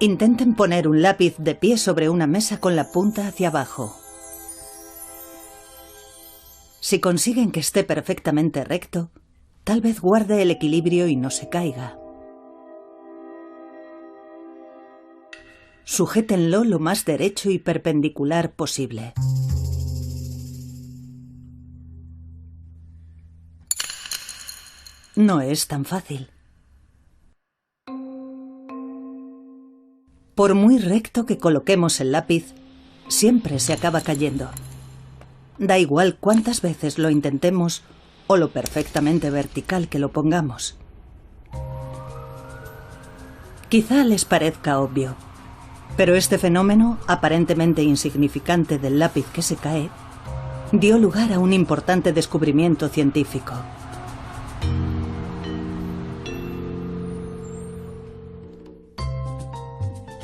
Intenten poner un lápiz de pie sobre una mesa con la punta hacia abajo. Si consiguen que esté perfectamente recto, tal vez guarde el equilibrio y no se caiga. Sujétenlo lo más derecho y perpendicular posible. No es tan fácil. Por muy recto que coloquemos el lápiz, siempre se acaba cayendo. Da igual cuántas veces lo intentemos o lo perfectamente vertical que lo pongamos. Quizá les parezca obvio, pero este fenómeno, aparentemente insignificante del lápiz que se cae, dio lugar a un importante descubrimiento científico.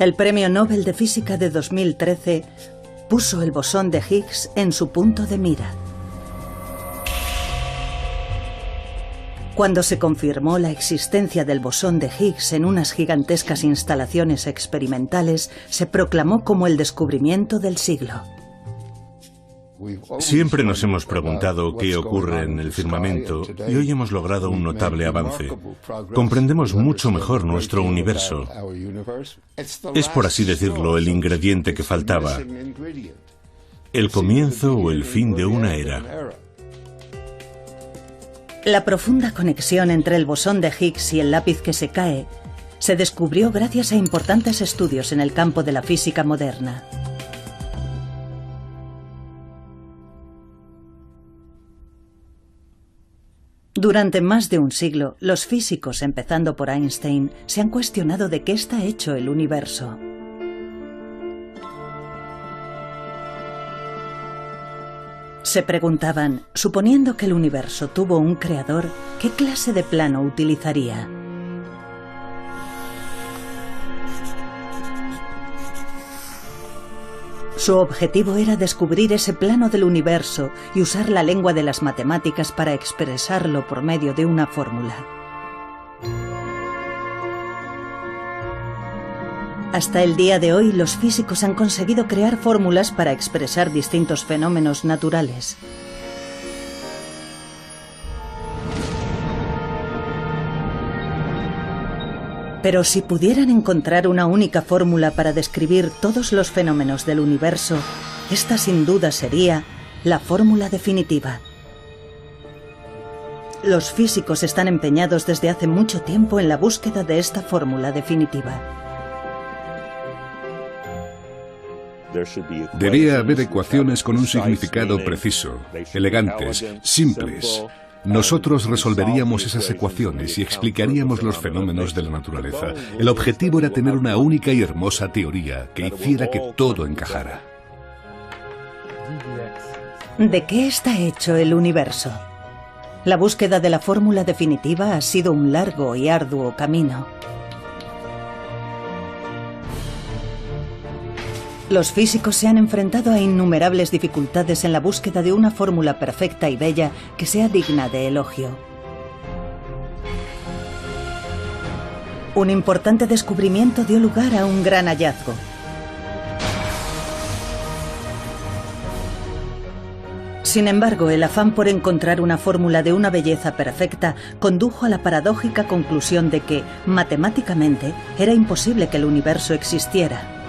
El Premio Nobel de Física de 2013 puso el bosón de Higgs en su punto de mira. Cuando se confirmó la existencia del bosón de Higgs en unas gigantescas instalaciones experimentales, se proclamó como el descubrimiento del siglo. Siempre nos hemos preguntado qué ocurre en el firmamento y hoy hemos logrado un notable avance. Comprendemos mucho mejor nuestro universo. Es, por así decirlo, el ingrediente que faltaba. El comienzo o el fin de una era. La profunda conexión entre el bosón de Higgs y el lápiz que se cae se descubrió gracias a importantes estudios en el campo de la física moderna. Durante más de un siglo, los físicos, empezando por Einstein, se han cuestionado de qué está hecho el universo. Se preguntaban, suponiendo que el universo tuvo un creador, ¿qué clase de plano utilizaría? Su objetivo era descubrir ese plano del universo y usar la lengua de las matemáticas para expresarlo por medio de una fórmula. Hasta el día de hoy, los físicos han conseguido crear fórmulas para expresar distintos fenómenos naturales. Pero si pudieran encontrar una única fórmula para describir todos los fenómenos del universo, esta sin duda sería la fórmula definitiva. Los físicos están empeñados desde hace mucho tiempo en la búsqueda de esta fórmula definitiva. Debía haber ecuaciones con un significado preciso, elegantes, simples. Nosotros resolveríamos esas ecuaciones y explicaríamos los fenómenos de la naturaleza. El objetivo era tener una única y hermosa teoría que hiciera que todo encajara. ¿De qué está hecho el universo? La búsqueda de la fórmula definitiva ha sido un largo y arduo camino. Los físicos se han enfrentado a innumerables dificultades en la búsqueda de una fórmula perfecta y bella que sea digna de elogio. Un importante descubrimiento dio lugar a un gran hallazgo. Sin embargo, el afán por encontrar una fórmula de una belleza perfecta condujo a la paradójica conclusión de que, matemáticamente, era imposible que el universo existiera.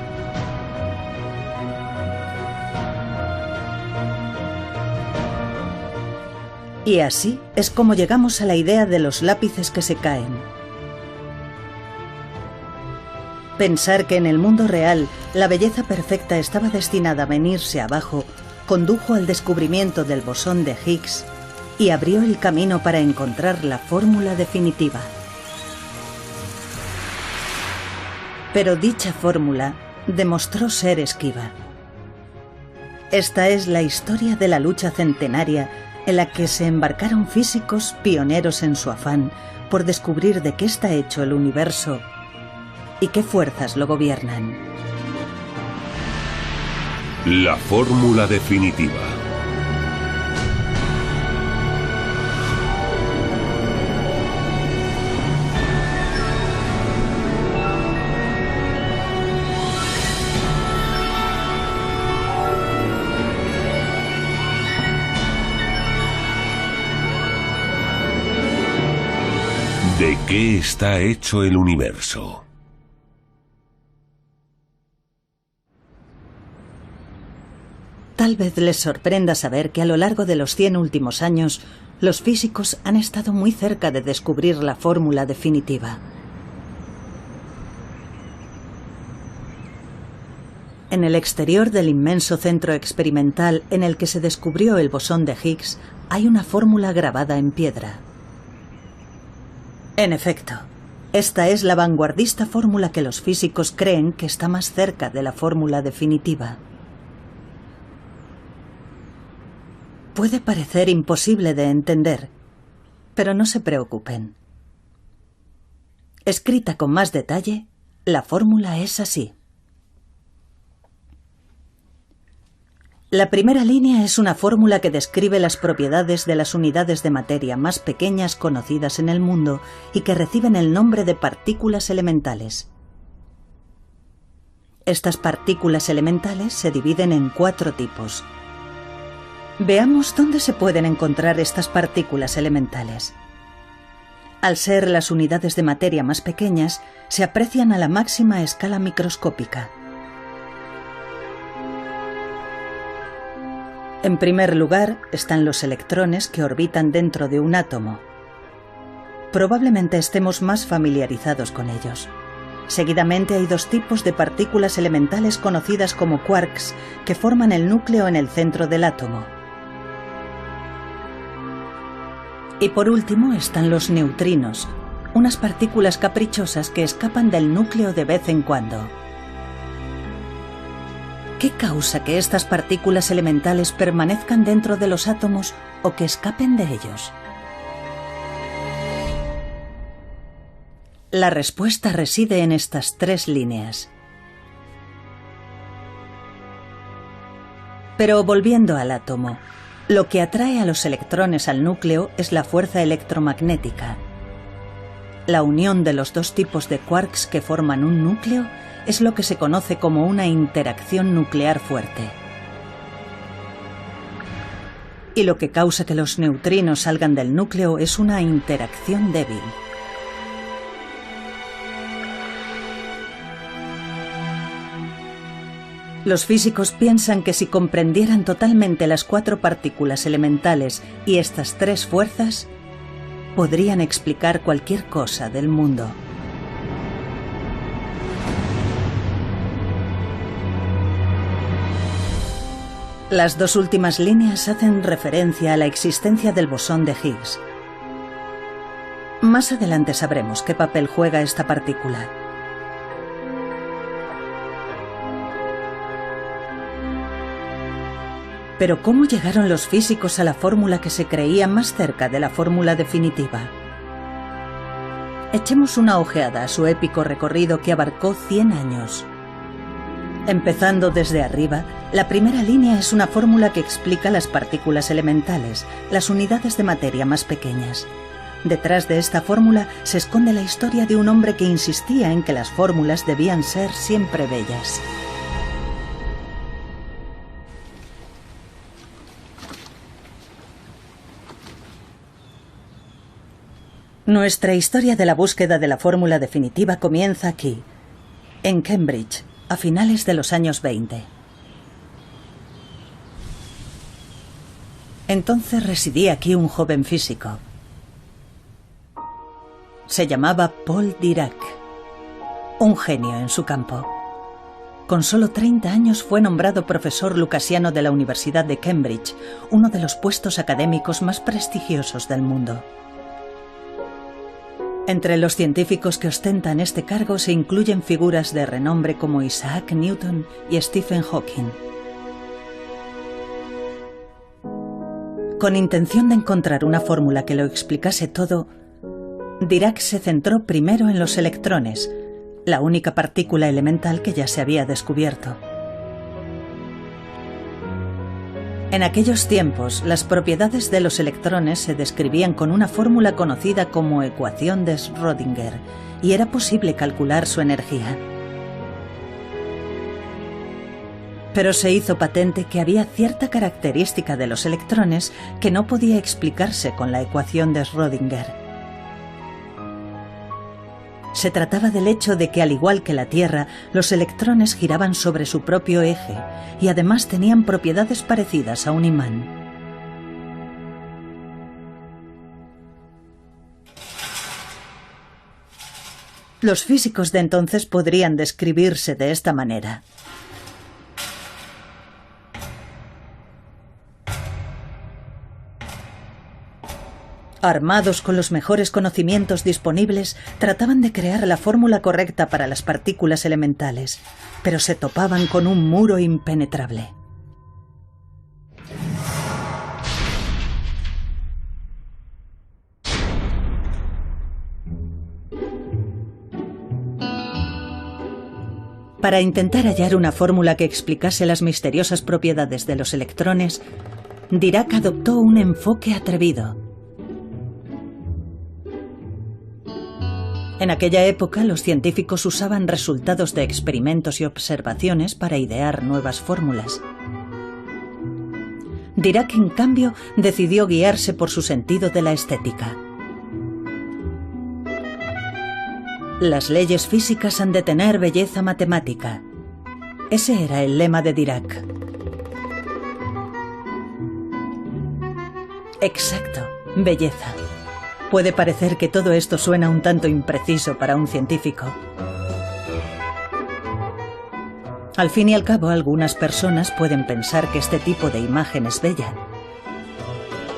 Y así es como llegamos a la idea de los lápices que se caen. Pensar que en el mundo real la belleza perfecta estaba destinada a venirse abajo condujo al descubrimiento del bosón de Higgs y abrió el camino para encontrar la fórmula definitiva. Pero dicha fórmula demostró ser esquiva. Esta es la historia de la lucha centenaria en la que se embarcaron físicos pioneros en su afán por descubrir de qué está hecho el universo y qué fuerzas lo gobiernan. La fórmula definitiva. ¿De qué está hecho el universo? Tal vez les sorprenda saber que a lo largo de los 100 últimos años, los físicos han estado muy cerca de descubrir la fórmula definitiva. En el exterior del inmenso centro experimental en el que se descubrió el bosón de Higgs, hay una fórmula grabada en piedra. En efecto, esta es la vanguardista fórmula que los físicos creen que está más cerca de la fórmula definitiva. Puede parecer imposible de entender, pero no se preocupen. Escrita con más detalle, la fórmula es así. La primera línea es una fórmula que describe las propiedades de las unidades de materia más pequeñas conocidas en el mundo y que reciben el nombre de partículas elementales. Estas partículas elementales se dividen en 4 tipos. Veamos dónde se pueden encontrar estas partículas elementales. Al ser las unidades de materia más pequeñas, se aprecian a la máxima escala microscópica. En primer lugar, están los electrones que orbitan dentro de un átomo. Probablemente estemos más familiarizados con ellos. Seguidamente hay 2 tipos de partículas elementales conocidas como quarks, que forman el núcleo en el centro del átomo. Y por último están los neutrinos, unas partículas caprichosas que escapan del núcleo de vez en cuando. ¿Qué causa que estas partículas elementales permanezcan dentro de los átomos o que escapen de ellos? La respuesta reside en estas 3 líneas. Pero volviendo al átomo, lo que atrae a los electrones al núcleo es la fuerza electromagnética. La unión de los 2 tipos de quarks que forman un núcleo es lo que se conoce como una interacción nuclear fuerte. Y lo que causa que los neutrinos salgan del núcleo es una interacción débil. Los físicos piensan que si comprendieran totalmente las 4 partículas elementales y estas 3 fuerzas, podrían explicar cualquier cosa del mundo. Las 2 últimas líneas hacen referencia a la existencia del bosón de Higgs. Más adelante sabremos qué papel juega esta partícula. Pero ¿cómo llegaron los físicos a la fórmula que se creía más cerca de la fórmula definitiva? Echemos una ojeada a su épico recorrido que abarcó 100 años. Empezando desde arriba, la primera línea es una fórmula que explica las partículas elementales, las unidades de materia más pequeñas. Detrás de esta fórmula se esconde la historia de un hombre que insistía en que las fórmulas debían ser siempre bellas. Nuestra historia de la búsqueda de la fórmula definitiva comienza aquí, en Cambridge, a finales de los años 20. Entonces residía aquí un joven físico. Se llamaba Paul Dirac, un genio en su campo. Con solo 30 años fue nombrado profesor lucasiano de la Universidad de Cambridge, uno de los puestos académicos más prestigiosos del mundo. Entre los científicos que ostentan este cargo se incluyen figuras de renombre como Isaac Newton y Stephen Hawking. Con intención de encontrar una fórmula que lo explicase todo, Dirac se centró primero en los electrones, la única partícula elemental que ya se había descubierto. En aquellos tiempos, las propiedades de los electrones se describían con una fórmula conocida como ecuación de Schrödinger, y era posible calcular su energía. Pero se hizo patente que había cierta característica de los electrones que no podía explicarse con la ecuación de Schrödinger. Se trataba del hecho de que, al igual que la Tierra, los electrones giraban sobre su propio eje y además tenían propiedades parecidas a un imán. Los físicos de entonces podrían describirse de esta manera. Armados con los mejores conocimientos disponibles, trataban de crear la fórmula correcta para las partículas elementales, pero se topaban con un muro impenetrable. Para intentar hallar una fórmula que explicase las misteriosas propiedades de los electrones, Dirac adoptó un enfoque atrevido. En aquella época, los científicos usaban resultados de experimentos y observaciones para idear nuevas fórmulas. Dirac, en cambio, decidió guiarse por su sentido de la estética. Las leyes físicas han de tener belleza matemática. Ese era el lema de Dirac. Exacto, belleza. Puede parecer que todo esto suena un tanto impreciso para un científico. Al fin y al cabo, algunas personas pueden pensar que este tipo de imagen es bella,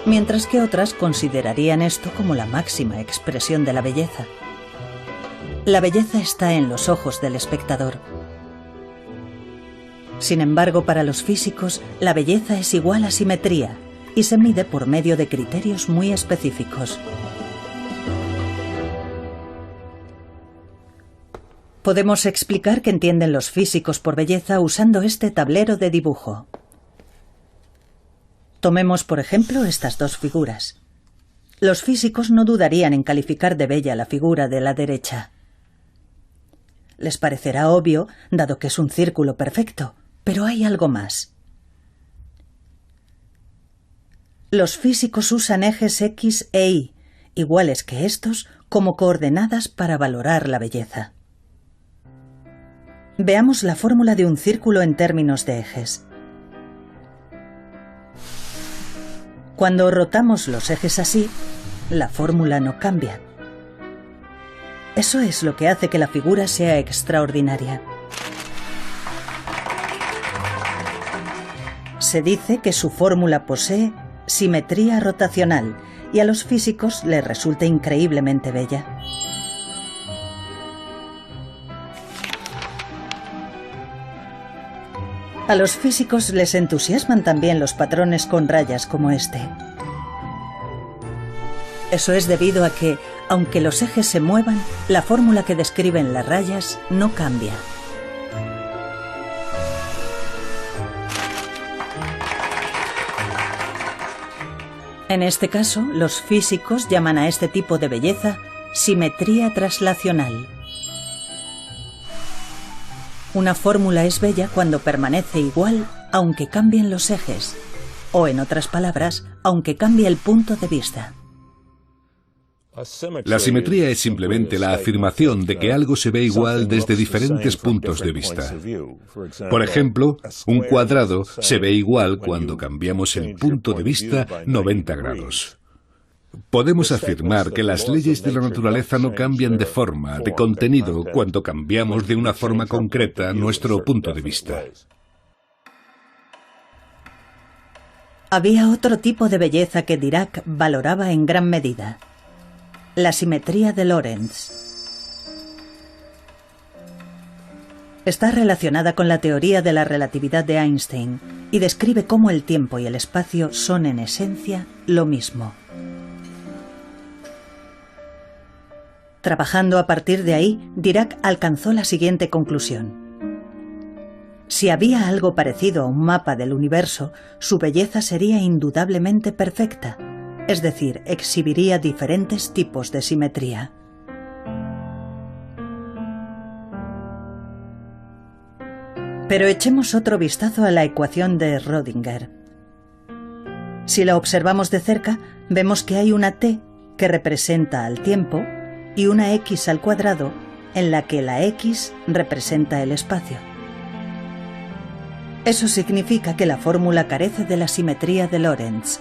mientras que otras considerarían esto como la máxima expresión de la belleza. La belleza está en los ojos del espectador. Sin embargo, para los físicos, la belleza es igual a simetría y se mide por medio de criterios muy específicos. Podemos explicar qué entienden los físicos por belleza usando este tablero de dibujo. Tomemos, por ejemplo, estas dos figuras. Los físicos no dudarían en calificar de bella la figura de la derecha. Les parecerá obvio, dado que es un círculo perfecto, pero hay algo más. Los físicos usan ejes X e Y, iguales que estos, como coordenadas para valorar la belleza. Veamos la fórmula de un círculo en términos de ejes. Cuando rotamos los ejes así, la fórmula no cambia. Eso es lo que hace que la figura sea extraordinaria. Se dice que su fórmula posee simetría rotacional y a los físicos les resulta increíblemente bella. A los físicos les entusiasman también los patrones con rayas como este. Eso es debido a que, aunque los ejes se muevan, la fórmula que describen las rayas no cambia. En este caso, los físicos llaman a este tipo de belleza simetría traslacional. Una fórmula es bella cuando permanece igual aunque cambien los ejes, o en otras palabras, aunque cambie el punto de vista. La simetría es simplemente la afirmación de que algo se ve igual desde diferentes puntos de vista. Por ejemplo, un cuadrado se ve igual cuando cambiamos el punto de vista 90 grados. Podemos afirmar que las leyes de la naturaleza no cambian de forma, de contenido, cuando cambiamos de una forma concreta nuestro punto de vista. Había otro tipo de belleza que Dirac valoraba en gran medida: la simetría de Lorentz. Está relacionada con la teoría de la relatividad de Einstein y describe cómo el tiempo y el espacio son en esencia lo mismo. Trabajando a partir de ahí, Dirac alcanzó la siguiente conclusión. Si había algo parecido a un mapa del universo, su belleza sería indudablemente perfecta, es decir, exhibiría diferentes tipos de simetría. Pero echemos otro vistazo a la ecuación de Schrödinger. Si la observamos de cerca, vemos que hay una T que representa al tiempo y una x al cuadrado en la que la x representa el espacio. Eso significa que la fórmula carece de la simetría de Lorentz,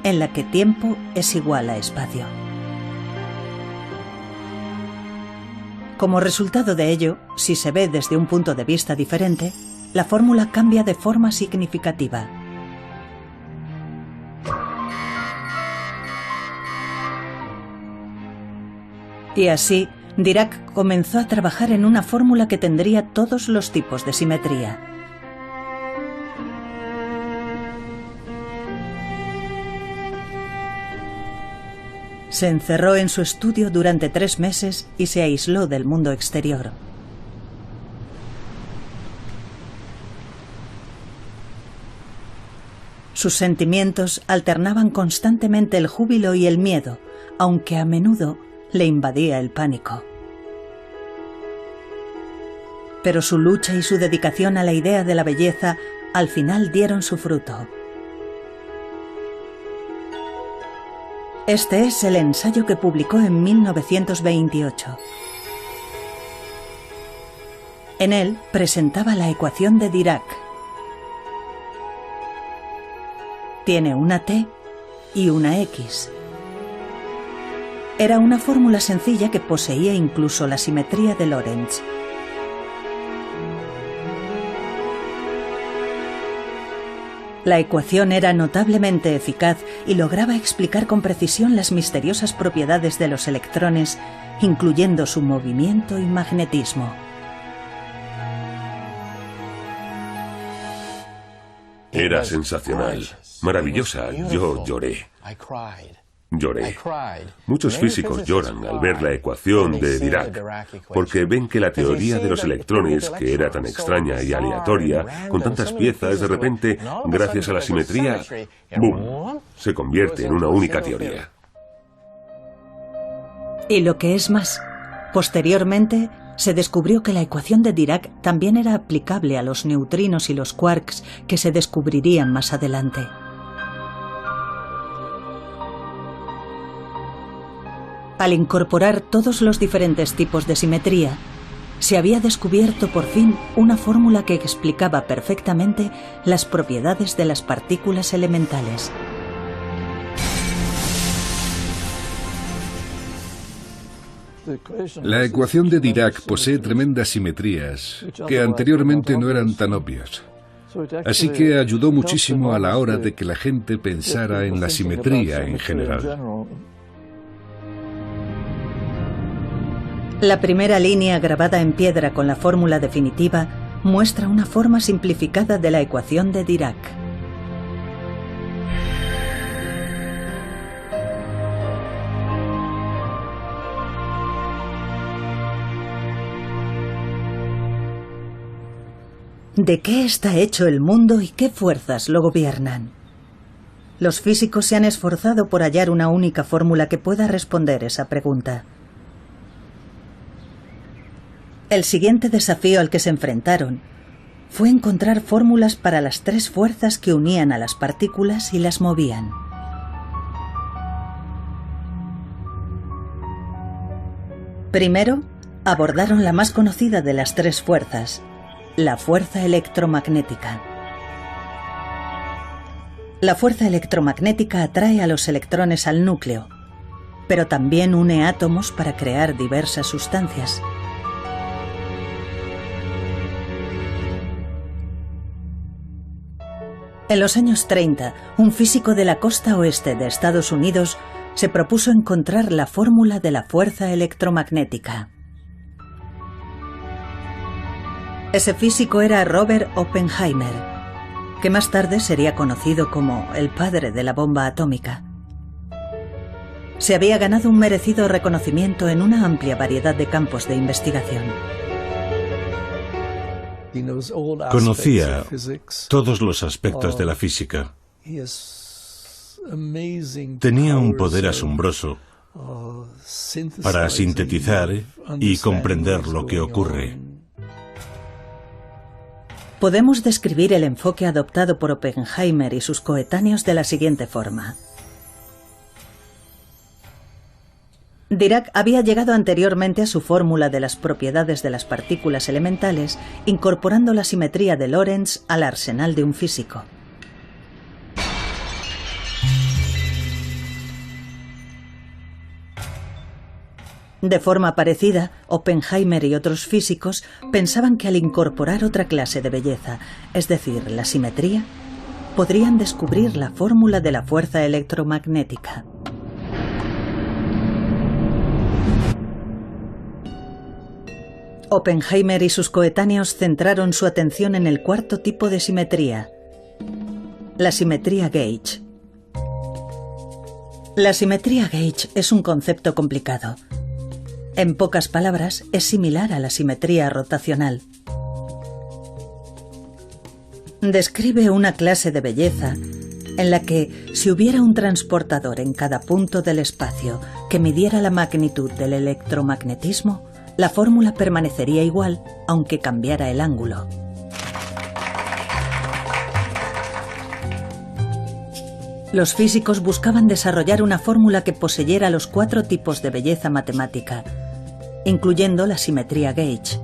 en la que tiempo es igual a espacio. Como resultado de ello, si se ve desde un punto de vista diferente, la fórmula cambia de forma significativa. Y así, Dirac comenzó a trabajar en una fórmula que tendría todos los tipos de simetría. Se encerró en su estudio durante 3 meses y se aisló del mundo exterior. Sus sentimientos alternaban constantemente el júbilo y el miedo, aunque a menudo le invadía el pánico. Pero su lucha y su dedicación a la idea de la belleza al final dieron su fruto. Este es el ensayo que publicó en 1928. En él presentaba la ecuación de Dirac. Tiene una T y una X. Era una fórmula sencilla que poseía incluso la simetría de Lorentz. La ecuación era notablemente eficaz y lograba explicar con precisión las misteriosas propiedades de los electrones, incluyendo su movimiento y magnetismo. Era sensacional, maravillosa. Yo lloré. Lloré. Muchos físicos lloran al ver la ecuación de Dirac, porque ven que la teoría de los electrones, que era tan extraña y aleatoria, con tantas piezas, de repente, gracias a la simetría, ¡boom!, se convierte en una única teoría. Y lo que es más, posteriormente se descubrió que la ecuación de Dirac también era aplicable a los neutrinos y los quarks que se descubrirían más adelante. Al incorporar todos los diferentes tipos de simetría, se había descubierto por fin una fórmula que explicaba perfectamente las propiedades de las partículas elementales. La ecuación de Dirac posee tremendas simetrías que anteriormente no eran tan obvias. Así que ayudó muchísimo a la hora de que la gente pensara en la simetría en general. La primera línea grabada en piedra con la fórmula definitiva muestra una forma simplificada de la ecuación de Dirac. ¿De qué está hecho el mundo y qué fuerzas lo gobiernan? Los físicos se han esforzado por hallar una única fórmula que pueda responder esa pregunta. El siguiente desafío al que se enfrentaron fue encontrar fórmulas para las 3 fuerzas que unían a las partículas y las movían. Primero, abordaron la más conocida de las 3 fuerzas, la fuerza electromagnética. La fuerza electromagnética atrae a los electrones al núcleo, pero también une átomos para crear diversas sustancias. En los años 30, un físico de la costa oeste de Estados Unidos se propuso encontrar la fórmula de la fuerza electromagnética. Ese físico era Robert Oppenheimer, que más tarde sería conocido como el padre de la bomba atómica. Se había ganado un merecido reconocimiento en una amplia variedad de campos de investigación. Conocía todos los aspectos de la física. Tenía un poder asombroso para sintetizar y comprender lo que ocurre. Podemos describir el enfoque adoptado por Oppenheimer y sus coetáneos de la siguiente forma. Dirac había llegado anteriormente a su fórmula de las propiedades de las partículas elementales, incorporando la simetría de Lorentz al arsenal de un físico. De forma parecida, Oppenheimer y otros físicos pensaban que al incorporar otra clase de belleza, es decir, la simetría, podrían descubrir la fórmula de la fuerza electromagnética. Oppenheimer y sus coetáneos centraron su atención en el cuarto tipo de simetría, la simetría gauge. La simetría gauge es un concepto complicado. En pocas palabras, es similar a la simetría rotacional. Describe una clase de belleza en la que, si hubiera un transportador en cada punto del espacio que midiera la magnitud del electromagnetismo, la fórmula permanecería igual, aunque cambiara el ángulo. Los físicos buscaban desarrollar una fórmula que poseyera los 4 tipos de belleza matemática, incluyendo la simetría gauge.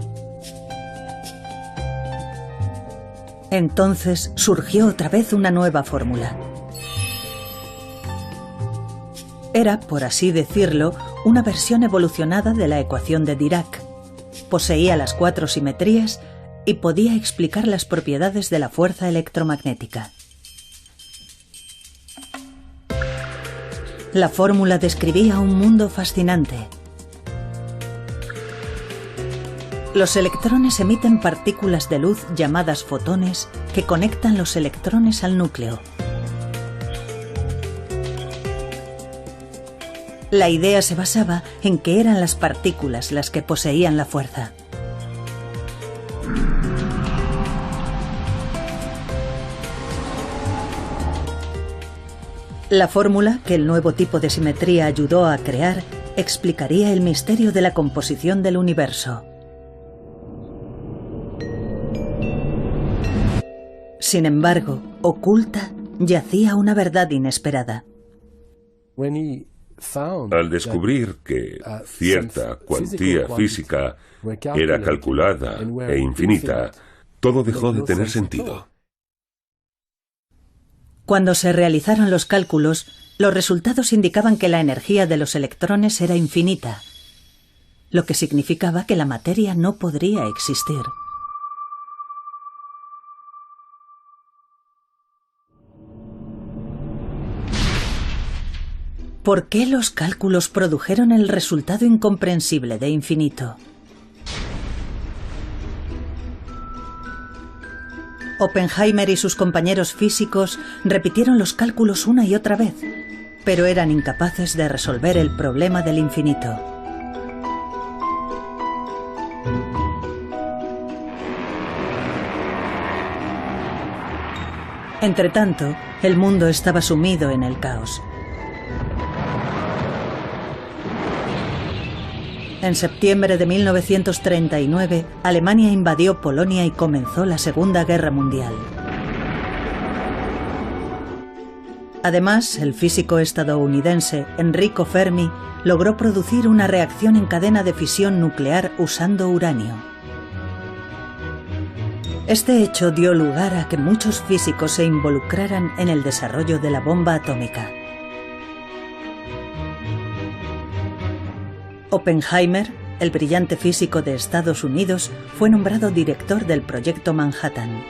Entonces surgió otra vez una nueva fórmula. Era, por así decirlo, una versión evolucionada de la ecuación de Dirac. Poseía las 4 simetrías y podía explicar las propiedades de la fuerza electromagnética. La fórmula describía un mundo fascinante. Los electrones emiten partículas de luz llamadas fotones que conectan los electrones al núcleo. La idea se basaba en que eran las partículas las que poseían la fuerza. La fórmula que el nuevo tipo de simetría ayudó a crear explicaría el misterio de la composición del universo. Sin embargo, oculta yacía una verdad inesperada. Al descubrir que cierta cuantía física era calculada e infinita, todo dejó de tener sentido. Cuando se realizaron los cálculos, los resultados indicaban que la energía de los electrones era infinita, lo que significaba que la materia no podría existir. ¿Por qué los cálculos produjeron el resultado incomprensible de infinito? Oppenheimer y sus compañeros físicos repitieron los cálculos una y otra vez, pero eran incapaces de resolver el problema del infinito. Entretanto, el mundo estaba sumido en el caos. En septiembre de 1939, Alemania invadió Polonia y comenzó la Segunda Guerra Mundial. Además, el físico estadounidense Enrico Fermi logró producir una reacción en cadena de fisión nuclear usando uranio. Este hecho dio lugar a que muchos físicos se involucraran en el desarrollo de la bomba atómica. Oppenheimer, el brillante físico de Estados Unidos, fue nombrado director del Proyecto Manhattan.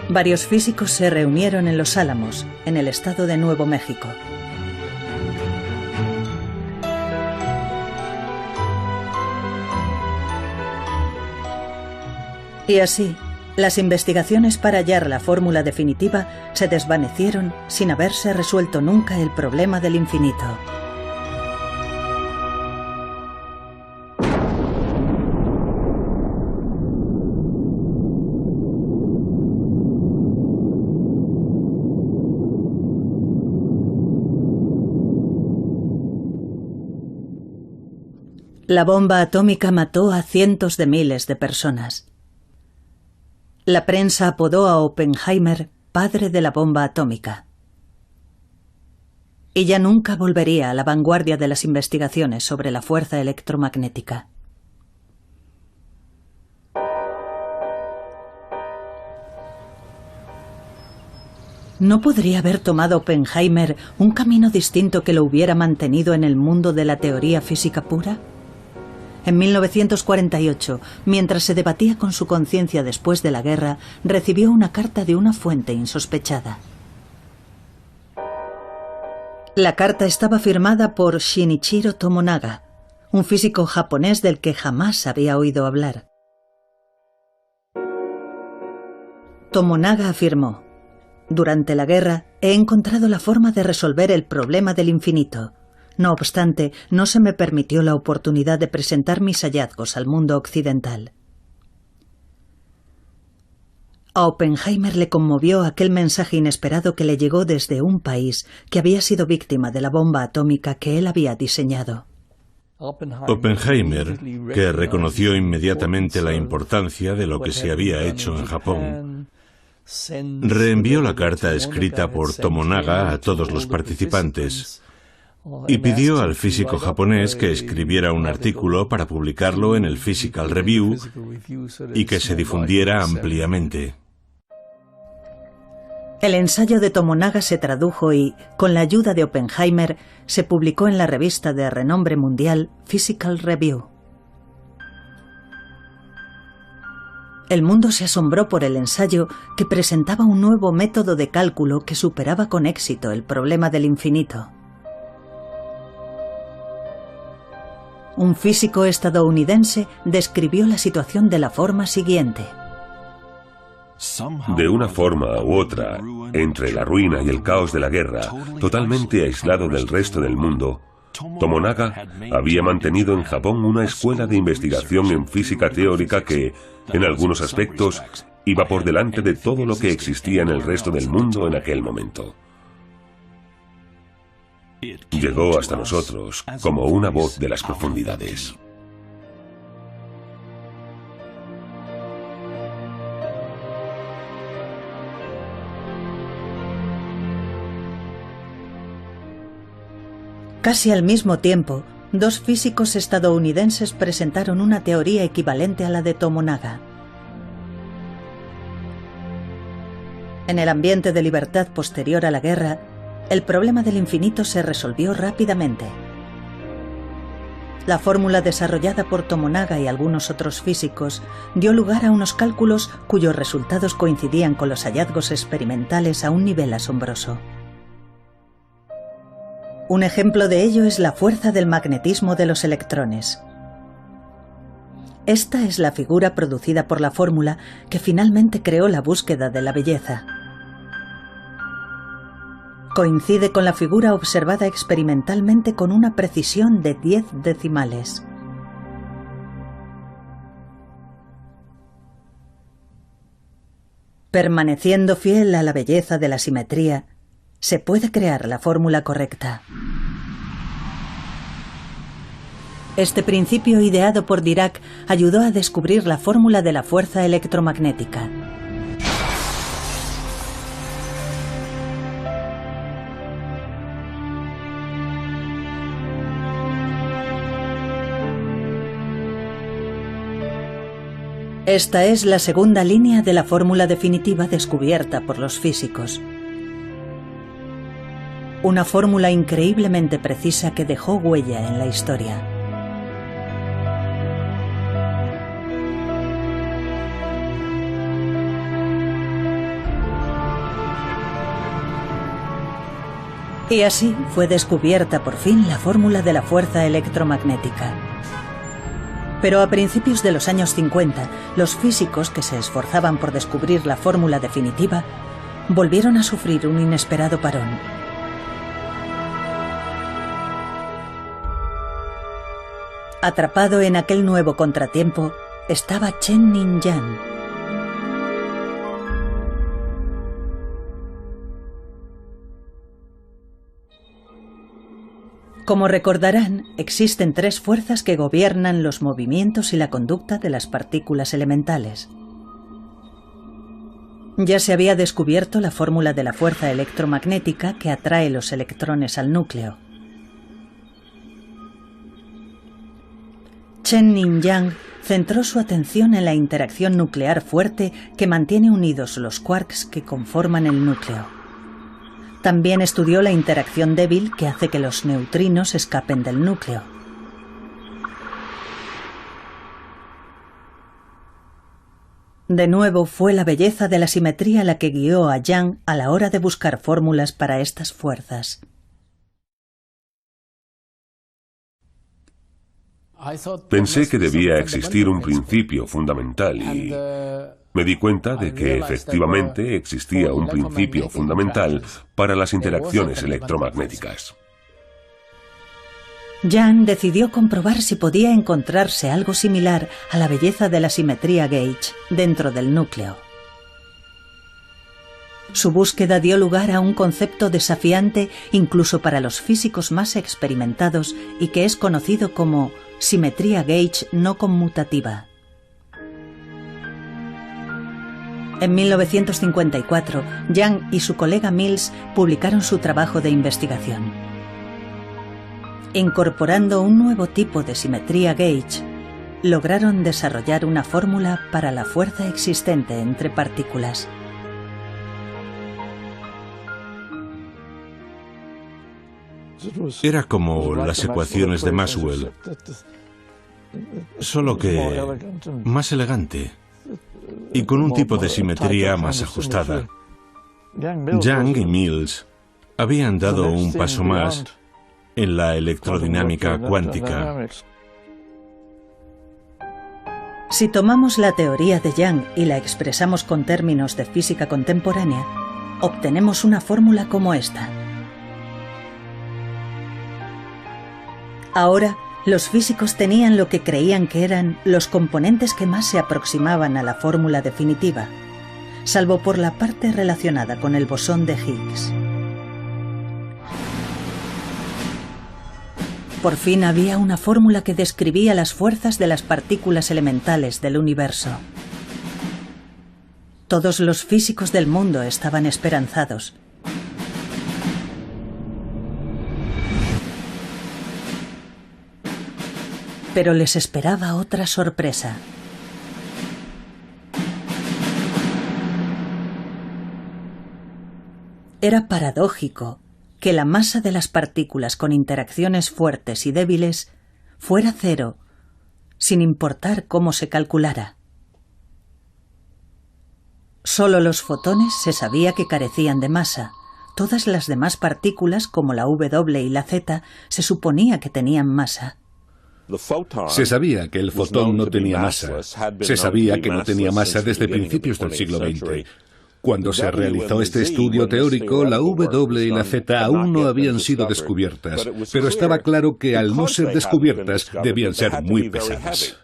Varios físicos se reunieron en Los Álamos, en el estado de Nuevo México. Y así, las investigaciones para hallar la fórmula definitiva se desvanecieron sin haberse resuelto nunca el problema del infinito. La bomba atómica mató a cientos de miles de personas. La prensa apodó a Oppenheimer padre de la bomba atómica. y ya nunca volvería a la vanguardia de las investigaciones sobre la fuerza electromagnética. ¿No podría haber tomado Oppenheimer un camino distinto que lo hubiera mantenido en el mundo de la teoría física pura? En 1948, mientras se debatía con su conciencia después de la guerra, recibió una carta de una fuente insospechada. La carta estaba firmada por Shinichiro Tomonaga, un físico japonés del que jamás había oído hablar. Tomonaga afirmó: durante la guerra he encontrado la forma de resolver el problema del infinito. No obstante, no se me permitió la oportunidad de presentar mis hallazgos al mundo occidental. A Oppenheimer le conmovió aquel mensaje inesperado que le llegó desde un país que había sido víctima de la bomba atómica que él había diseñado. Oppenheimer, que reconoció inmediatamente la importancia de lo que se había hecho en Japón, reenvió la carta escrita por Tomonaga a todos los participantes y pidió al físico japonés que escribiera un artículo para publicarlo en el Physical Review y que se difundiera ampliamente. El ensayo de Tomonaga se tradujo y, con la ayuda de Oppenheimer, se publicó en la revista de renombre mundial Physical Review. El mundo se asombró por el ensayo, que presentaba un nuevo método de cálculo que superaba con éxito el problema del infinito. Un físico estadounidense describió la situación de la forma siguiente. De una forma u otra, entre la ruina y el caos de la guerra, totalmente aislado del resto del mundo, Tomonaga había mantenido en Japón una escuela de investigación en física teórica que, en algunos aspectos, iba por delante de todo lo que existía en el resto del mundo en aquel momento. Llegó hasta nosotros como una voz de las profundidades. Casi al mismo tiempo, dos físicos estadounidenses presentaron una teoría equivalente a la de Tomonaga. En el ambiente de libertad posterior a la guerra, el problema del infinito se resolvió rápidamente. La fórmula desarrollada por Tomonaga y algunos otros físicos dio lugar a unos cálculos cuyos resultados coincidían con los hallazgos experimentales a un nivel asombroso. Un ejemplo de ello es la fuerza del magnetismo de los electrones. Esta es la figura producida por la fórmula que finalmente creó la búsqueda de la belleza. Coincide con la figura observada experimentalmente con una precisión de 10 decimales. Permaneciendo fiel a la belleza de la simetría, se puede crear la fórmula correcta. Este principio ideado por Dirac ayudó a descubrir la fórmula de la fuerza electromagnética. Esta es la segunda línea de la fórmula definitiva descubierta por los físicos. Una fórmula increíblemente precisa que dejó huella en la historia. Y así fue descubierta por fin la fórmula de la fuerza electromagnética. Pero a principios de los años 50, los físicos que se esforzaban por descubrir la fórmula definitiva volvieron a sufrir un inesperado parón. Atrapado en aquel nuevo contratiempo estaba Chen Ning-yan. Como recordarán, existen tres fuerzas que gobiernan los movimientos y la conducta de las partículas elementales. Ya se había descubierto la fórmula de la fuerza electromagnética que atrae los electrones al núcleo. Chen Ning-yang centró su atención en la interacción nuclear fuerte que mantiene unidos los quarks que conforman el núcleo. También estudió la interacción débil que hace que los neutrinos escapen del núcleo. De nuevo fue la belleza de la simetría la que guió a Yang a la hora de buscar fórmulas para estas fuerzas. Pensé que debía existir un principio fundamental y me di cuenta de que efectivamente existía un principio fundamental para las interacciones electromagnéticas. Yang decidió comprobar si podía encontrarse algo similar a la belleza de la simetría gauge dentro del núcleo. Su búsqueda dio lugar a un concepto desafiante incluso para los físicos más experimentados y que es conocido como simetría gauge no conmutativa. En 1954, Yang y su colega Mills publicaron su trabajo de investigación. Incorporando un nuevo tipo de simetría gauge, lograron desarrollar una fórmula para la fuerza existente entre partículas. Era como las ecuaciones de Maxwell, solo que más elegante y con un tipo de simetría más ajustada. Yang y Mills habían dado un paso más en la electrodinámica cuántica. Si tomamos la teoría de Yang y la expresamos con términos de física contemporánea, obtenemos una fórmula como esta. Ahora, los físicos tenían lo que creían que eran los componentes que más se aproximaban a la fórmula definitiva, salvo por la parte relacionada con el bosón de Higgs. Por fin había una fórmula que describía las fuerzas de las partículas elementales del universo. Todos los físicos del mundo estaban esperanzados. Pero les esperaba otra sorpresa. Era paradójico que la masa de las partículas con interacciones fuertes y débiles fuera cero, sin importar cómo se calculara. Solo los fotones se sabía que carecían de masa. Todas las demás partículas, como la W y la Z, se suponía que tenían masa. Se sabía que el fotón no tenía masa. Se sabía que no tenía masa desde principios del siglo XX. Cuando se realizó este estudio teórico, la W y la Z aún no habían sido descubiertas, pero estaba claro que al no ser descubiertas debían ser muy pesadas.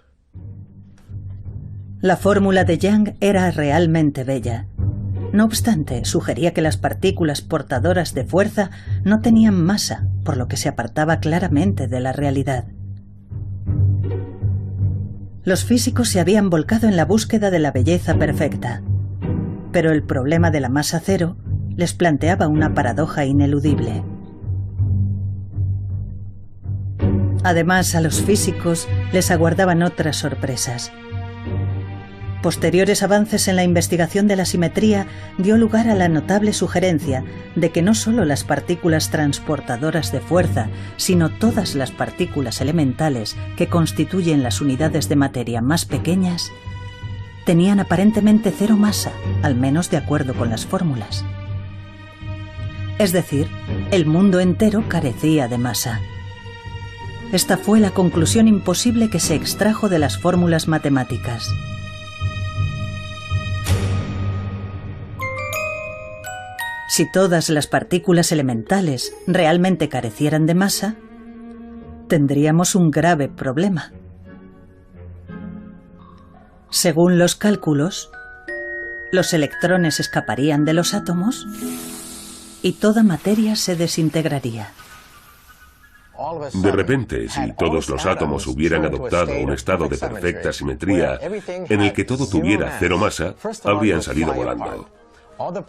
La fórmula de Yang era realmente bella. No obstante, sugería que las partículas portadoras de fuerza no tenían masa, por lo que se apartaba claramente de la realidad. Los físicos se habían volcado en la búsqueda de la belleza perfecta. Pero el problema de la masa cero les planteaba una paradoja ineludible. Además, a los físicos les aguardaban otras sorpresas. Posteriores avances en la investigación de la simetría dio lugar a la notable sugerencia de que no solo las partículas transportadoras de fuerza, sino todas las partículas elementales que constituyen las unidades de materia más pequeñas, tenían aparentemente cero masa, al menos de acuerdo con las fórmulas. Es decir, el mundo entero carecía de masa. Esta fue la conclusión imposible que se extrajo de las fórmulas matemáticas. Si todas las partículas elementales realmente carecieran de masa, tendríamos un grave problema. Según los cálculos, los electrones escaparían de los átomos y toda materia se desintegraría. De repente, si todos los átomos hubieran adoptado un estado de perfecta simetría en el que todo tuviera cero masa, habrían salido volando.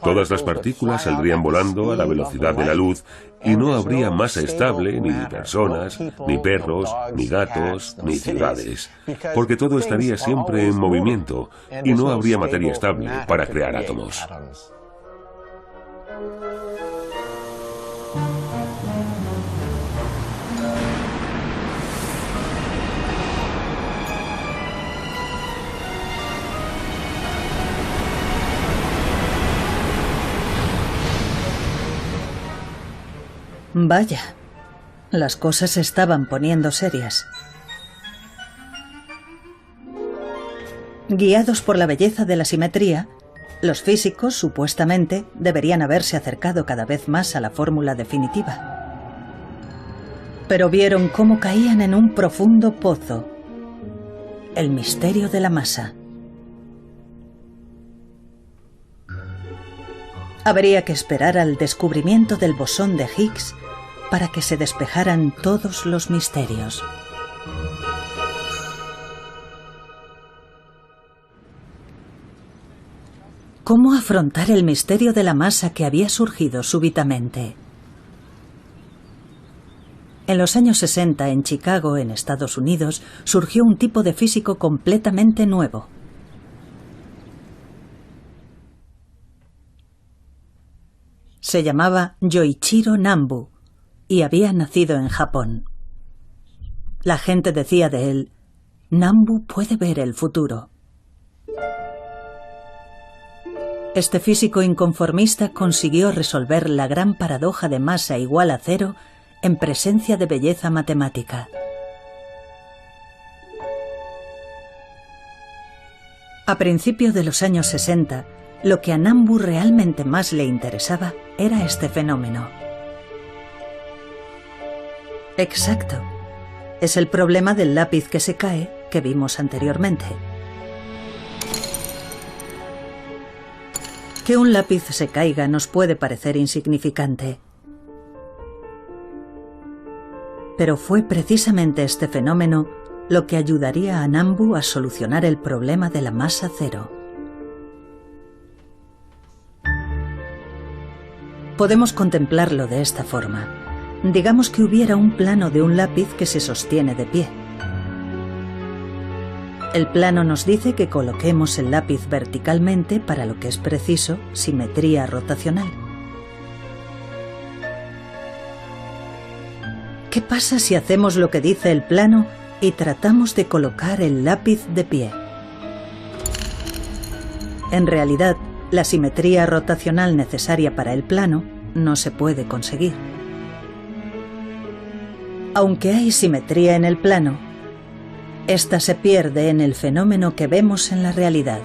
Todas las partículas saldrían volando a la velocidad de la luz y no habría masa estable ni personas, ni perros, ni gatos, ni ciudades, porque todo estaría siempre en movimiento y no habría materia estable para crear átomos. Vaya, las cosas se estaban poniendo serias. Guiados por la belleza de la simetría, los físicos, supuestamente, deberían haberse acercado cada vez más a la fórmula definitiva. Pero vieron cómo caían en un profundo pozo. El misterio de la masa. Habría que esperar al descubrimiento del bosón de Higgs para que se despejaran todos los misterios. ¿Cómo afrontar el misterio de la masa que había surgido súbitamente? En los años 60, en Chicago, en Estados Unidos, surgió un tipo de físico completamente nuevo. Se llamaba Yoichiro Nambu y había nacido en Japón. La gente decía de él, Nambu puede ver el futuro. Este físico inconformista consiguió resolver la gran paradoja de masa igual a cero en presencia de belleza matemática. A principios de los años 60, lo que a Nambu realmente más le interesaba era este fenómeno. Exacto. Es el problema del lápiz que se cae que vimos anteriormente. Que un lápiz se caiga nos puede parecer insignificante. Pero fue precisamente este fenómeno lo que ayudaría a Nambu a solucionar el problema de la masa cero. Podemos contemplarlo de esta forma. Digamos que hubiera un plano de un lápiz que se sostiene de pie. El plano nos dice que coloquemos el lápiz verticalmente para lo que es preciso, simetría rotacional. ¿Qué pasa si hacemos lo que dice el plano y tratamos de colocar el lápiz de pie? En realidad, la simetría rotacional necesaria para el plano no se puede conseguir. Aunque hay simetría en el plano, esta se pierde en el fenómeno que vemos en la realidad.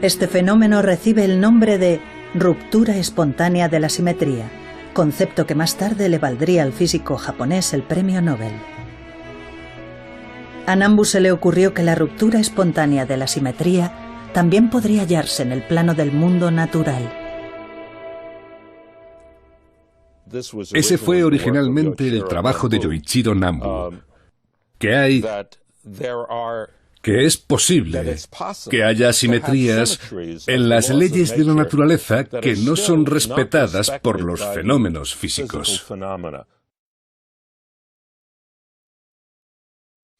Este fenómeno recibe el nombre de ruptura espontánea de la simetría, concepto que más tarde le valdría al físico japonés el premio Nobel. A Nambu se le ocurrió que la ruptura espontánea de la simetría también podría hallarse en el plano del mundo natural. Ese fue originalmente el trabajo de Yoichiro Nambu, que es posible que haya asimetrías en las leyes de la naturaleza que no son respetadas por los fenómenos físicos.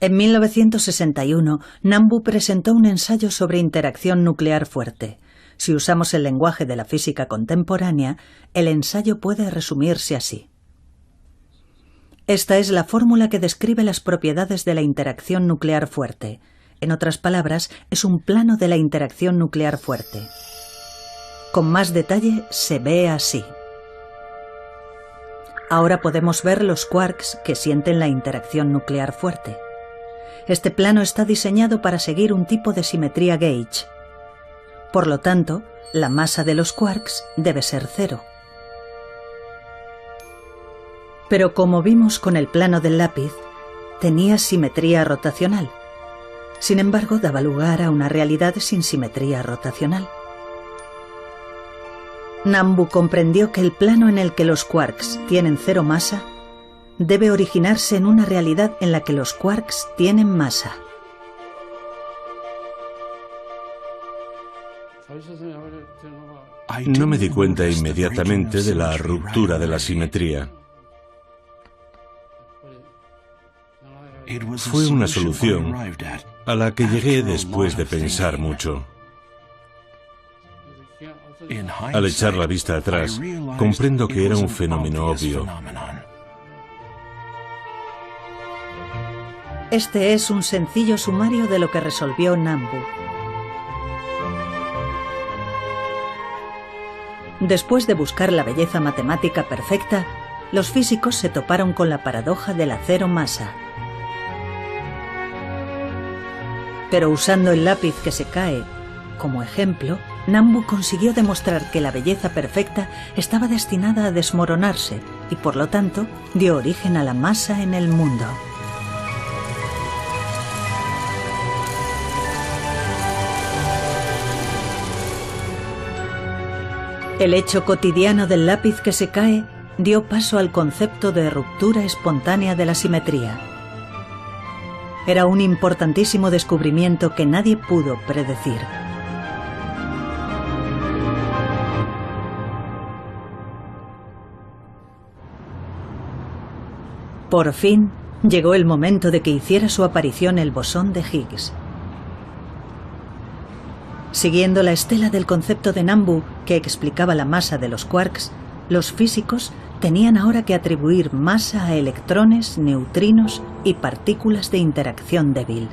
En 1961, Nambu presentó un ensayo sobre interacción nuclear fuerte. Si usamos el lenguaje de la física contemporánea, el ensayo puede resumirse así. Esta es la fórmula que describe las propiedades de la interacción nuclear fuerte. En otras palabras, es un plano de la interacción nuclear fuerte. Con más detalle, se ve así. Ahora podemos ver los quarks que sienten la interacción nuclear fuerte. Este plano está diseñado para seguir un tipo de simetría gauge. Por lo tanto, la masa de los quarks debe ser cero. Pero como vimos con el plano del lápiz, tenía simetría rotacional. Sin embargo, daba lugar a una realidad sin simetría rotacional. Nambu comprendió que el plano en el que los quarks tienen cero masa debe originarse en una realidad en la que los quarks tienen masa. No me di cuenta inmediatamente de la ruptura de la simetría. Fue una solución a la que llegué después de pensar mucho. Al echar la vista atrás, comprendo que era un fenómeno obvio. Este es un sencillo sumario de lo que resolvió Nambu. Después de buscar la belleza matemática perfecta, los físicos se toparon con la paradoja de la cero masa. Pero usando el lápiz que se cae como ejemplo, Nambu consiguió demostrar que la belleza perfecta estaba destinada a desmoronarse y, por lo tanto, dio origen a la masa en el mundo. El hecho cotidiano del lápiz que se cae dio paso al concepto de ruptura espontánea de la simetría. Era un importantísimo descubrimiento que nadie pudo predecir. Por fin, llegó el momento de que hiciera su aparición el bosón de Higgs. Siguiendo la estela del concepto de Nambu que explicaba la masa de los quarks, los físicos tenían ahora que atribuir masa a electrones, neutrinos y partículas de interacción débil.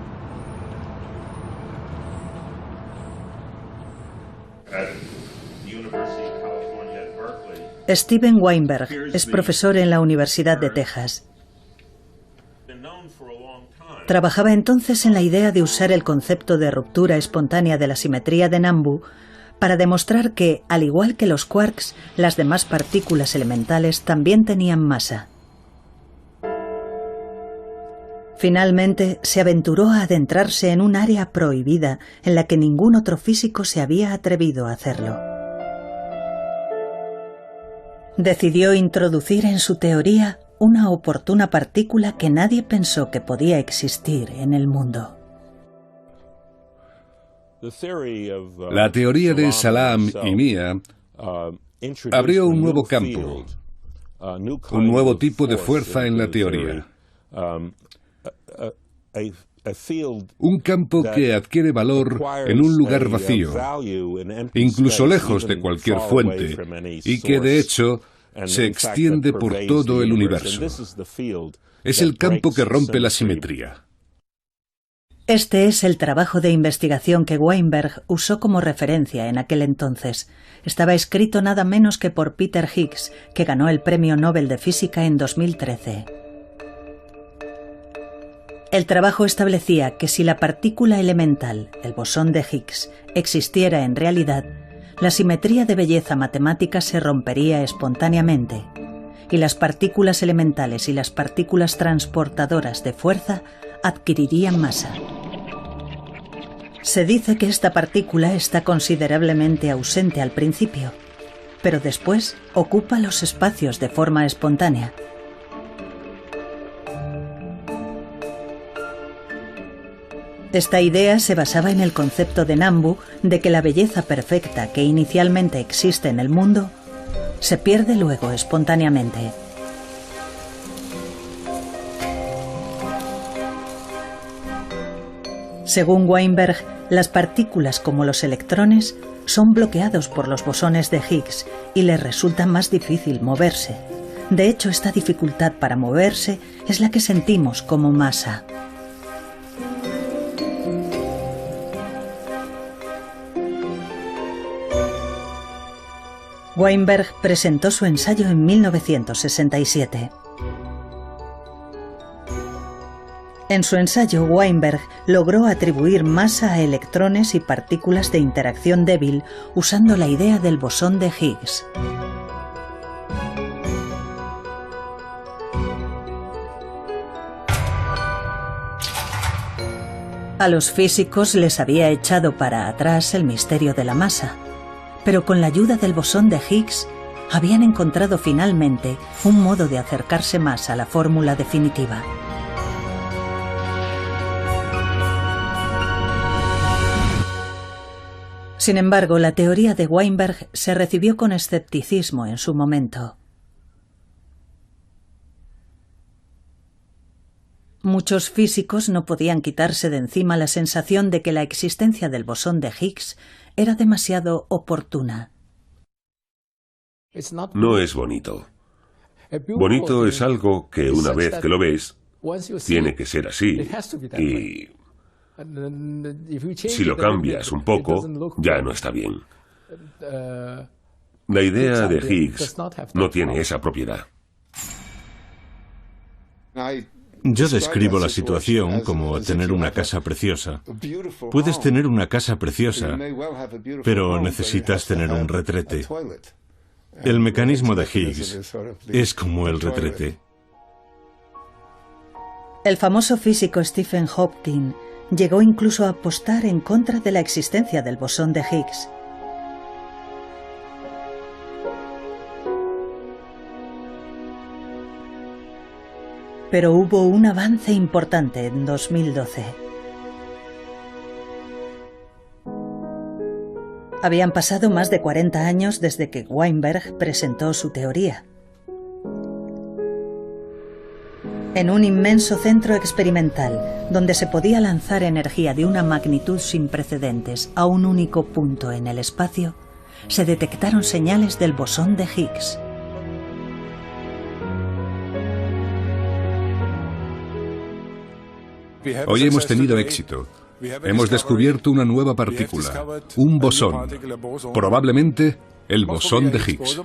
Steven Weinberg es profesor en la Universidad de Texas. Trabajaba entonces en la idea de usar el concepto de ruptura espontánea de la simetría de Nambu para demostrar que, al igual que los quarks, las demás partículas elementales también tenían masa. Finalmente, se aventuró a adentrarse en un área prohibida en la que ningún otro físico se había atrevido a hacerlo. Decidió introducir en su teoría una oportuna partícula que nadie pensó que podía existir en el mundo. La teoría de Salam y Mia abrió un nuevo campo, un nuevo tipo de fuerza en la teoría. Un campo que adquiere valor en un lugar vacío, incluso lejos de cualquier fuente, y que de hecho se extiende por todo el universo. Es el campo que rompe la simetría. Este es el trabajo de investigación que Weinberg usó como referencia en aquel entonces. Estaba escrito nada menos que por Peter Higgs, que ganó el Premio Nobel de Física en 2013. El trabajo establecía que si la partícula elemental, el bosón de Higgs, existiera en realidad, la simetría de belleza matemática se rompería espontáneamente, y las partículas elementales y las partículas transportadoras de fuerza adquirirían masa. Se dice que esta partícula está considerablemente ausente al principio, pero después ocupa los espacios de forma espontánea. Esta idea se basaba en el concepto de Nambu de que la belleza perfecta que inicialmente existe en el mundo se pierde luego espontáneamente. Según Weinberg, las partículas como los electrones son bloqueados por los bosones de Higgs y les resulta más difícil moverse. De hecho, esta dificultad para moverse es la que sentimos como masa. Weinberg presentó su ensayo en 1967. En su ensayo, Weinberg logró atribuir masa a electrones y partículas de interacción débil usando la idea del bosón de Higgs. A los físicos les había echado para atrás el misterio de la masa, pero con la ayuda del bosón de Higgs habían encontrado finalmente un modo de acercarse más a la fórmula definitiva. Sin embargo, la teoría de Weinberg se recibió con escepticismo en su momento. Muchos físicos no podían quitarse de encima la sensación de que la existencia del bosón de Higgs era demasiado oportuna. No es bonito. Bonito es algo que una vez que lo ves, tiene que ser así. Y si lo cambias un poco, ya no está bien. La idea de Higgs no tiene esa propiedad. Yo describo la situación como tener una casa preciosa. Puedes tener una casa preciosa, pero necesitas tener un retrete. El mecanismo de Higgs es como el retrete. El famoso físico Stephen Hawking llegó incluso a apostar en contra de la existencia del bosón de Higgs. Pero hubo un avance importante en 2012. Habían pasado más de 40 años desde que Weinberg presentó su teoría. En un inmenso centro experimental, donde se podía lanzar energía de una magnitud sin precedentes a un único punto en el espacio, se detectaron señales del bosón de Higgs. Hoy hemos tenido éxito. Hemos descubierto una nueva partícula, un bosón, probablemente el bosón de Higgs.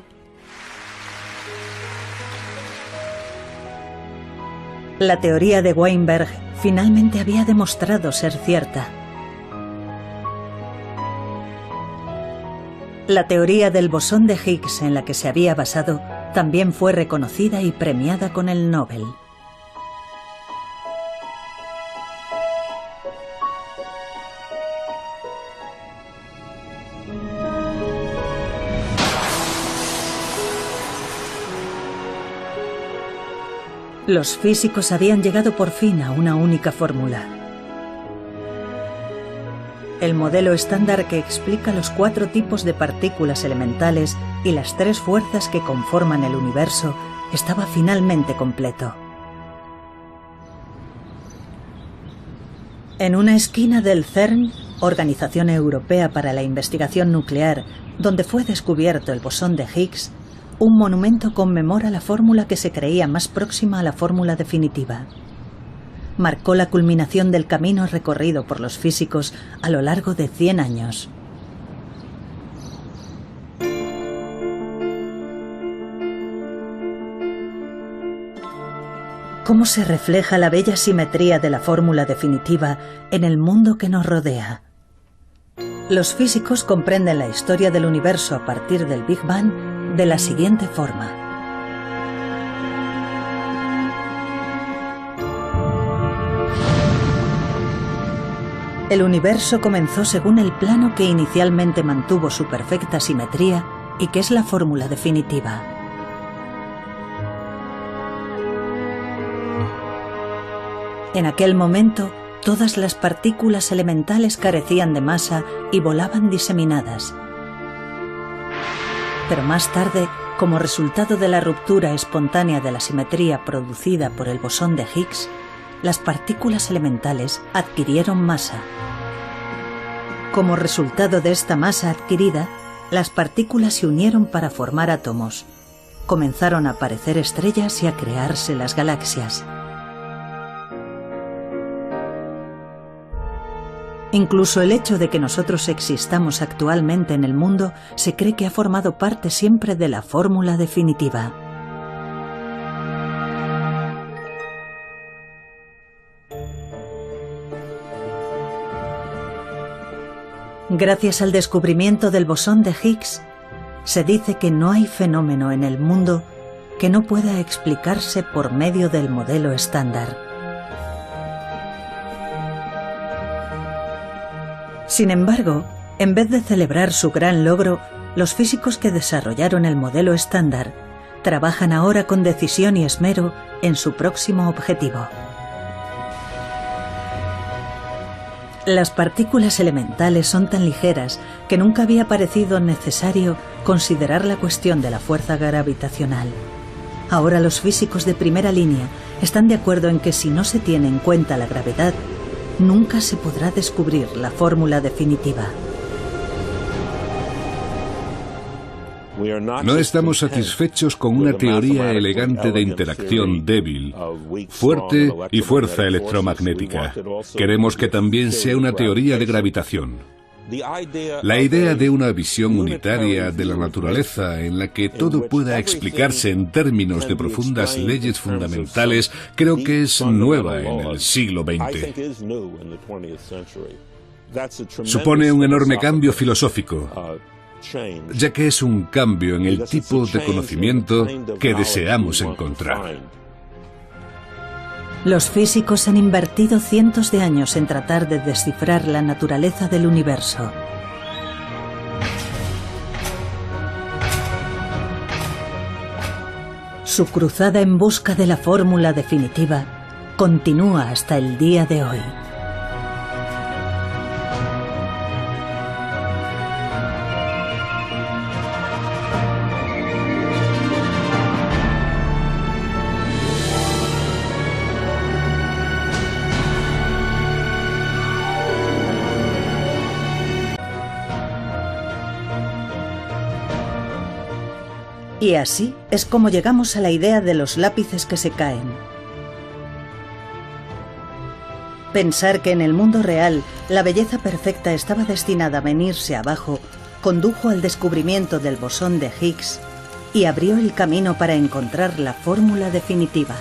La teoría de Weinberg finalmente había demostrado ser cierta. La teoría del bosón de Higgs en la que se había basado también fue reconocida y premiada con el Nobel. Los físicos habían llegado por fin a una única fórmula. El modelo estándar que explica los 4 tipos de partículas elementales y las 3 fuerzas que conforman el universo estaba finalmente completo. En una esquina del CERN, Organización Europea para la Investigación Nuclear, donde fue descubierto el bosón de Higgs, un monumento conmemora la fórmula que se creía más próxima a la fórmula definitiva. Marcó la culminación del camino recorrido por los físicos a lo largo de 100 años. ¿Cómo se refleja la bella simetría de la fórmula definitiva en el mundo que nos rodea? Los físicos comprenden la historia del universo a partir del Big Bang de la siguiente forma. El universo comenzó según el plano que inicialmente mantuvo su perfecta simetría y que es la fórmula definitiva. En aquel momento, todas las partículas elementales carecían de masa y volaban diseminadas. Pero más tarde, como resultado de la ruptura espontánea de la simetría producida por el bosón de Higgs, las partículas elementales adquirieron masa. Como resultado de esta masa adquirida, las partículas se unieron para formar átomos. Comenzaron a aparecer estrellas y a crearse las galaxias. Incluso el hecho de que nosotros existamos actualmente en el mundo se cree que ha formado parte siempre de la fórmula definitiva. Gracias al descubrimiento del bosón de Higgs, se dice que no hay fenómeno en el mundo que no pueda explicarse por medio del modelo estándar. Sin embargo, en vez de celebrar su gran logro, los físicos que desarrollaron el modelo estándar trabajan ahora con decisión y esmero en su próximo objetivo. Las partículas elementales son tan ligeras que nunca había parecido necesario considerar la cuestión de la fuerza gravitacional. Ahora los físicos de primera línea están de acuerdo en que si no se tiene en cuenta la gravedad, nunca se podrá descubrir la fórmula definitiva. No estamos satisfechos con una teoría elegante de interacción débil, fuerte y fuerza electromagnética. Queremos que también sea una teoría de gravitación. La idea de una visión unitaria de la naturaleza en la que todo pueda explicarse en términos de profundas leyes fundamentales creo que es nueva en el siglo XX. Supone un enorme cambio filosófico, ya que es un cambio en el tipo de conocimiento que deseamos encontrar. Los físicos han invertido cientos de años en tratar de descifrar la naturaleza del universo. Su cruzada en busca de la fórmula definitiva continúa hasta el día de hoy. Y así es como llegamos a la idea de los lápices que se caen. Pensar que en el mundo real la belleza perfecta estaba destinada a venirse abajo condujo al descubrimiento del bosón de Higgs y abrió el camino para encontrar la fórmula definitiva.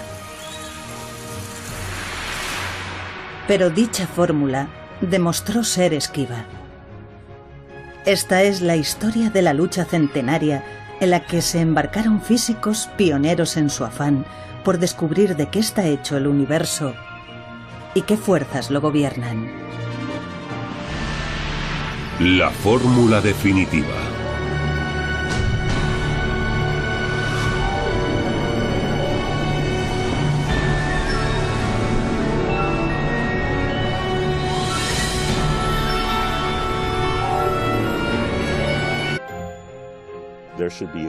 Pero dicha fórmula demostró ser esquiva. Esta es la historia de la lucha centenaria en la que se embarcaron físicos pioneros en su afán por descubrir de qué está hecho el universo y qué fuerzas lo gobiernan. La fórmula definitiva.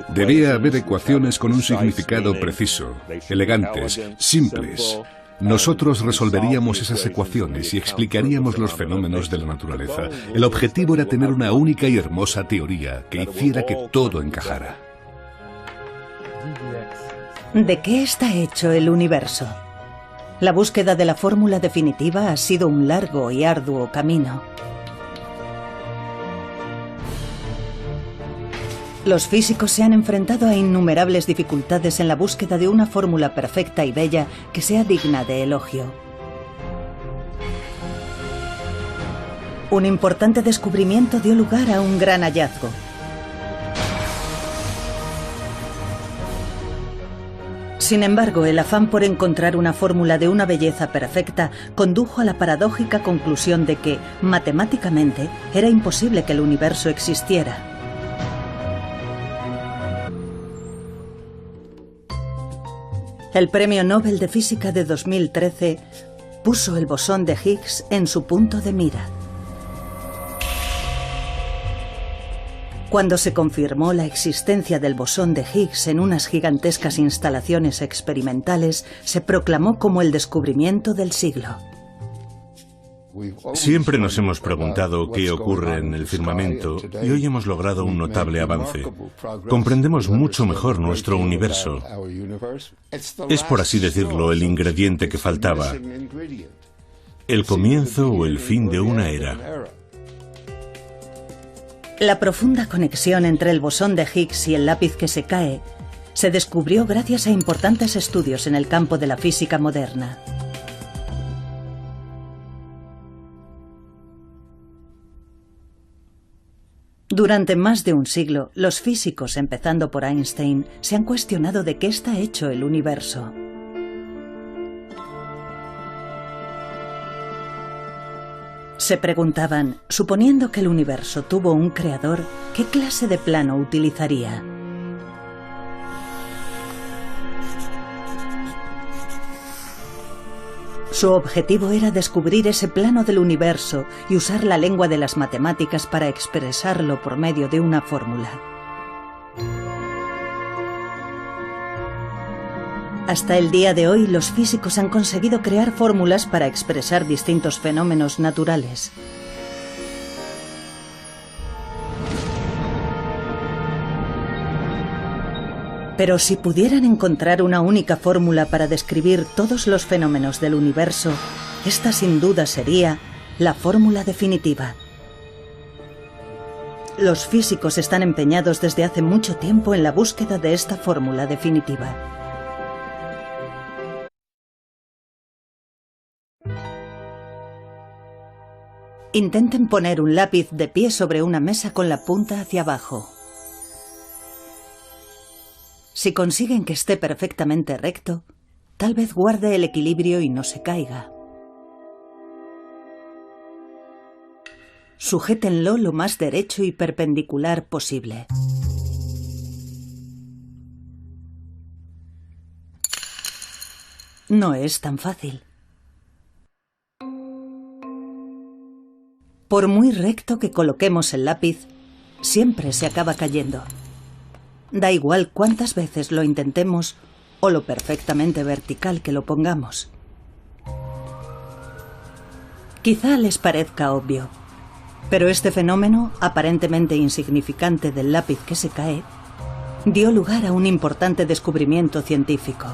Debía haber ecuaciones con un significado preciso, elegantes, simples. Nosotros resolveríamos esas ecuaciones y explicaríamos los fenómenos de la naturaleza. El objetivo era tener una única y hermosa teoría que hiciera que todo encajara. ¿De qué está hecho el universo? La búsqueda de la fórmula definitiva ha sido un largo y arduo camino. Los físicos se han enfrentado a innumerables dificultades en la búsqueda de una fórmula perfecta y bella que sea digna de elogio. Un importante descubrimiento dio lugar a un gran hallazgo. Sin embargo, el afán por encontrar una fórmula de una belleza perfecta condujo a la paradójica conclusión de que, matemáticamente, era imposible que el universo existiera. El Premio Nobel de Física de 2013 puso el bosón de Higgs en su punto de mira. Cuando se confirmó la existencia del bosón de Higgs en unas gigantescas instalaciones experimentales, se proclamó como el descubrimiento del siglo. Siempre nos hemos preguntado qué ocurre en el firmamento y hoy hemos logrado un notable avance. Comprendemos mucho mejor nuestro universo. Es, por así decirlo, el ingrediente que faltaba. El comienzo o el fin de una era. La profunda conexión entre el bosón de Higgs y el lápiz que se cae se descubrió gracias a importantes estudios en el campo de la física moderna. Durante más de un siglo, los físicos, empezando por Einstein, se han cuestionado de qué está hecho el universo. Se preguntaban, suponiendo que el universo tuvo un creador, ¿qué clase de plano utilizaría? Su objetivo era descubrir ese plano del universo y usar la lengua de las matemáticas para expresarlo por medio de una fórmula. Hasta el día de hoy, los físicos han conseguido crear fórmulas para expresar distintos fenómenos naturales. Pero si pudieran encontrar una única fórmula para describir todos los fenómenos del universo, esta sin duda sería la fórmula definitiva. Los físicos están empeñados desde hace mucho tiempo en la búsqueda de esta fórmula definitiva. Intenten poner un lápiz de pie sobre una mesa con la punta hacia abajo. Si consiguen que esté perfectamente recto, tal vez guarde el equilibrio y no se caiga. Sujétenlo lo más derecho y perpendicular posible. No es tan fácil. Por muy recto que coloquemos el lápiz, siempre se acaba cayendo. Da igual cuántas veces lo intentemos o lo perfectamente vertical que lo pongamos. Quizá les parezca obvio, pero este fenómeno, aparentemente insignificante del lápiz que se cae, dio lugar a un importante descubrimiento científico.